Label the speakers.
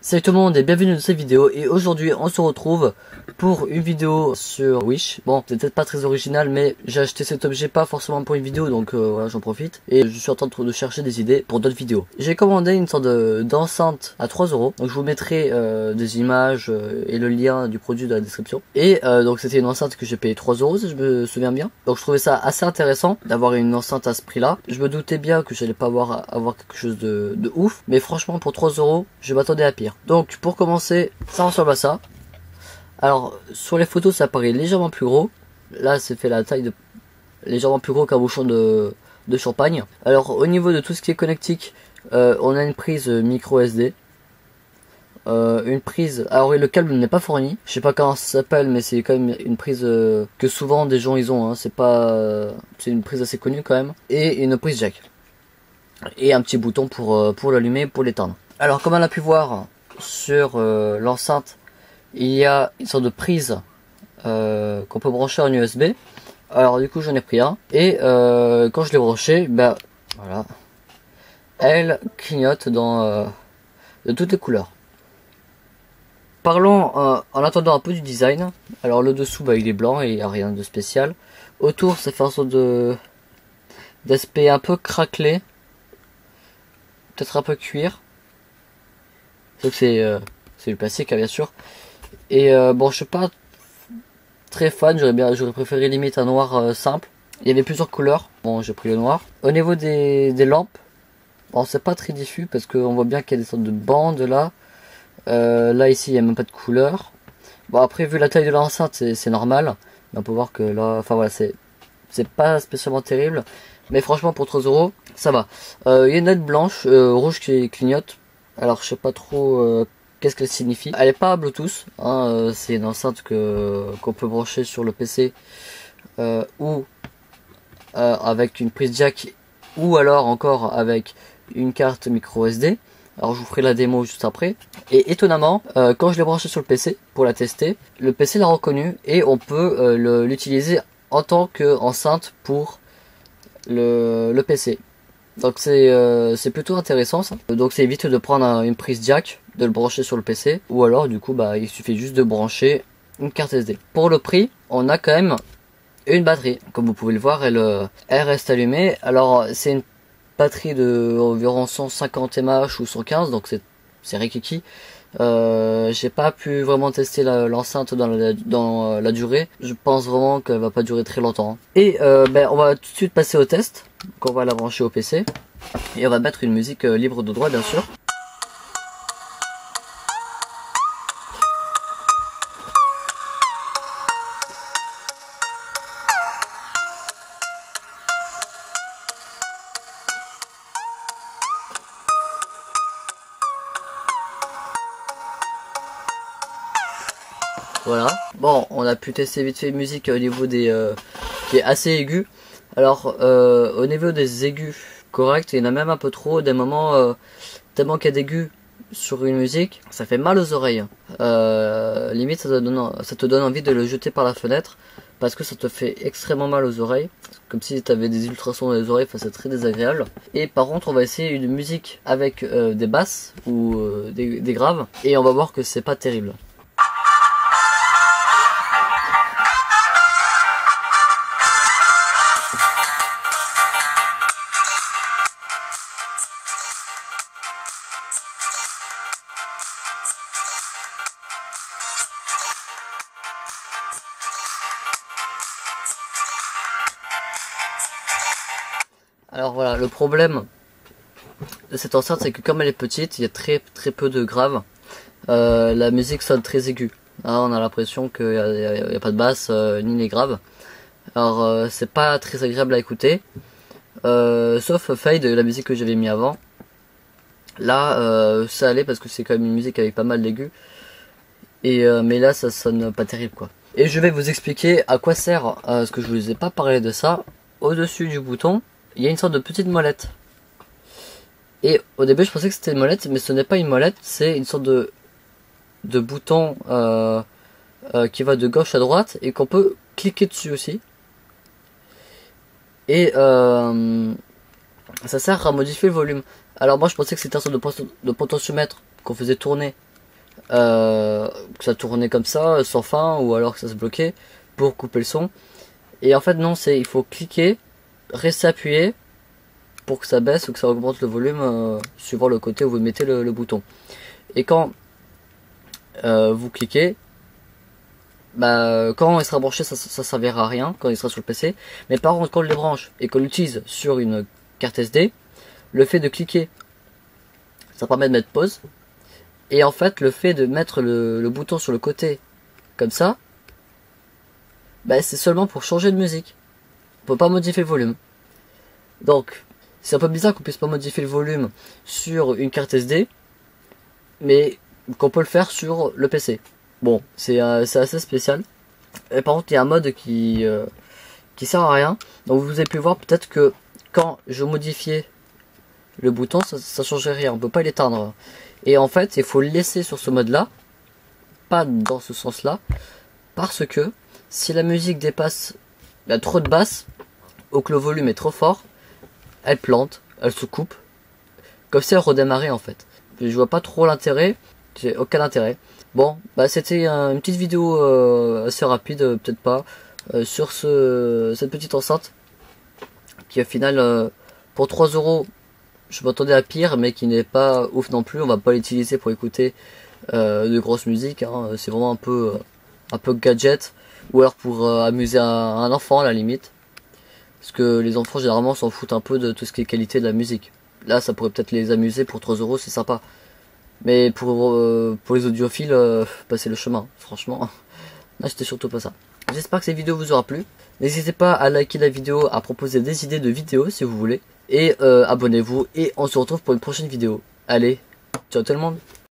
Speaker 1: Salut tout le monde et bienvenue dans cette vidéo, et aujourd'hui on se retrouve pour une vidéo sur Wish. Bon, c'est peut-être pas très original, mais j'ai acheté cet objet pas forcément pour une vidéo, donc voilà, j'en profite. Et je suis en train de chercher des idées pour d'autres vidéos. J'ai commandé une sorte d'enceinte à 3 euros, donc je vous mettrai des images et le lien du produit dans la description. Et donc c'était une enceinte que j'ai payé 3 euros si je me souviens bien. Donc je trouvais ça assez intéressant d'avoir une enceinte à ce prix là. Je me doutais bien que j'allais pas avoir quelque chose de ouf, mais franchement pour 3 euros je m'attendais à pire. Donc pour commencer, ça ressemble à ça. Alors sur les photos ça paraît légèrement plus gros. Là c'est fait la taille de légèrement plus gros qu'un bouchon de champagne. Alors au niveau de tout ce qui est connectique, on a une prise micro SD. Une prise, alors le câble n'est pas fourni, je sais pas comment ça s'appelle, mais c'est quand même une prise que souvent des gens ils ont, hein. C'est pas, c'est une prise assez connue quand même. Et une prise jack. Et un petit bouton pour l'allumer, pour l'éteindre. Alors comme on a pu voir sur l'enceinte, il y a une sorte de prise qu'on peut brancher en USB. Alors du coup j'en ai pris un, et quand je l'ai branché, bah voilà, elle clignote dans de toutes les couleurs. Parlons en attendant un peu du design. Alors le dessous bah il est blanc et il n'y a rien de spécial. Autour ça fait un sorte d'aspect un peu craquelé, peut-être un peu cuir. Donc c'est le plastique hein, bien sûr. Et bon je suis pas très fan, j'aurais préféré limite un noir simple. Il y avait plusieurs couleurs, bon j'ai pris le noir. Au niveau des lampes, bon c'est pas très diffus parce qu'on voit bien qu'il y a des sortes de bandes là. Là ici il n'y a même pas de couleur. Bon après vu la taille de l'enceinte c'est normal. Mais on peut voir que là, enfin voilà, c'est pas spécialement terrible. Mais franchement pour 3 euros ça va. Il y a une LED blanche, rouge qui clignote. Alors je sais pas trop qu'est-ce qu'elle signifie. Elle est pas Bluetooth, hein, c'est une enceinte qu'on peut brancher sur le PC ou avec une prise jack, ou alors encore avec une carte micro SD. Alors je vous ferai la démo juste après. Et étonnamment, quand je l'ai branché sur le PC pour la tester, le PC l'a reconnu et on peut l'utiliser en tant qu'enceinte pour le PC. Donc c'est plutôt intéressant ça. Donc ça évite de prendre une prise jack, de le brancher sur le PC, ou alors du coup bah il suffit juste de brancher une carte SD. Pour le prix, on a quand même une batterie. Comme vous pouvez le voir, elle reste allumée. Alors c'est une batterie de environ 150 mAh ou 115, donc c'est rikiki. J'ai pas pu vraiment tester l'enceinte dans la durée. Je pense vraiment qu'elle va pas durer très longtemps. Et ben, on va tout de suite passer au test. Donc on va la brancher au PC et on va mettre une musique libre de droit bien sûr. Voilà. Bon, on a pu tester vite fait musique au niveau des qui est assez aigu. Alors au niveau des aigus corrects, il y en a même un peu trop. Des moments tellement qu'il y a d'aigus sur une musique, ça fait mal aux oreilles. Limite ça te donne envie de le jeter par la fenêtre parce que ça te fait extrêmement mal aux oreilles. Comme si tu avais des ultrasons dans les oreilles, c'est très désagréable. Et par contre on va essayer une musique avec des basses ou des graves, et on va voir que c'est pas terrible. Alors voilà, le problème de cette enceinte, c'est que comme elle est petite, il y a très peu de graves. La musique sonne très aiguë. Hein, on a l'impression qu'il n'y a pas de basse ni les graves. Alors c'est pas très agréable à écouter. Sauf Fade, la musique que j'avais mis avant. Là ça allait parce que c'est quand même une musique avec pas mal d'aigus. Mais là ça sonne pas terrible quoi. Et je vais vous expliquer à quoi sert, parce que je vous ai pas parlé de ça. Au-dessus du bouton, il y a une sorte de petite molette. Et au début je pensais que c'était une molette, mais ce n'est pas une molette, c'est une sorte de bouton qui va de gauche à droite et qu'on peut cliquer dessus aussi. Et ça sert à modifier le volume. Alors moi je pensais que c'était un sorte de potentiomètre qu'on faisait tourner que ça tournait comme ça, sans fin, ou alors que ça se bloquait pour couper le son. Et en fait non, il faut cliquer, rester appuyé pour que ça baisse ou que ça augmente le volume suivant le côté où vous mettez le bouton. Et quand vous cliquez, quand il sera branché, ça servira à rien quand il sera sur le PC. Mais par contre, quand on le débranche et qu'on l'utilise sur une carte SD, le fait de cliquer, ça permet de mettre pause. Et en fait, le fait de mettre le bouton sur le côté, comme ça, c'est seulement pour changer de musique. On peut pas modifier le volume. Donc, c'est un peu bizarre qu'on puisse pas modifier le volume sur une carte SD, mais qu'on peut le faire sur le PC. Bon, c'est assez spécial. Et par contre, il y a un mode qui sert à rien. Donc vous avez pu voir peut-être que quand je modifiais le bouton, ça changeait rien. On peut pas l'éteindre. Et en fait, il faut le laisser sur ce mode-là, pas dans ce sens-là, parce que si la musique dépasse trop de basse ou que le volume est trop fort, elle plante, elle se coupe, comme si elle redémarrait en fait. Je vois pas trop l'intérêt, j'ai aucun intérêt. Bon, c'était une petite vidéo assez rapide, peut-être pas, sur cette petite enceinte qui au final, pour 3 euros, je m'attendais à pire, mais qui n'est pas ouf non plus. On va pas l'utiliser pour écouter de grosse musique, hein. C'est vraiment un peu gadget, ou alors pour amuser un enfant à la limite. Parce que les enfants généralement s'en foutent un peu de tout ce qui est qualité de la musique. Là ça pourrait peut-être les amuser pour 3 euros, c'est sympa. Mais pour les audiophiles, passer le chemin, franchement. Là c'était surtout pas ça. J'espère que cette vidéo vous aura plu. N'hésitez pas à liker la vidéo, à proposer des idées de vidéos si vous voulez. Et abonnez-vous et on se retrouve pour une prochaine vidéo. Allez, ciao tout le monde.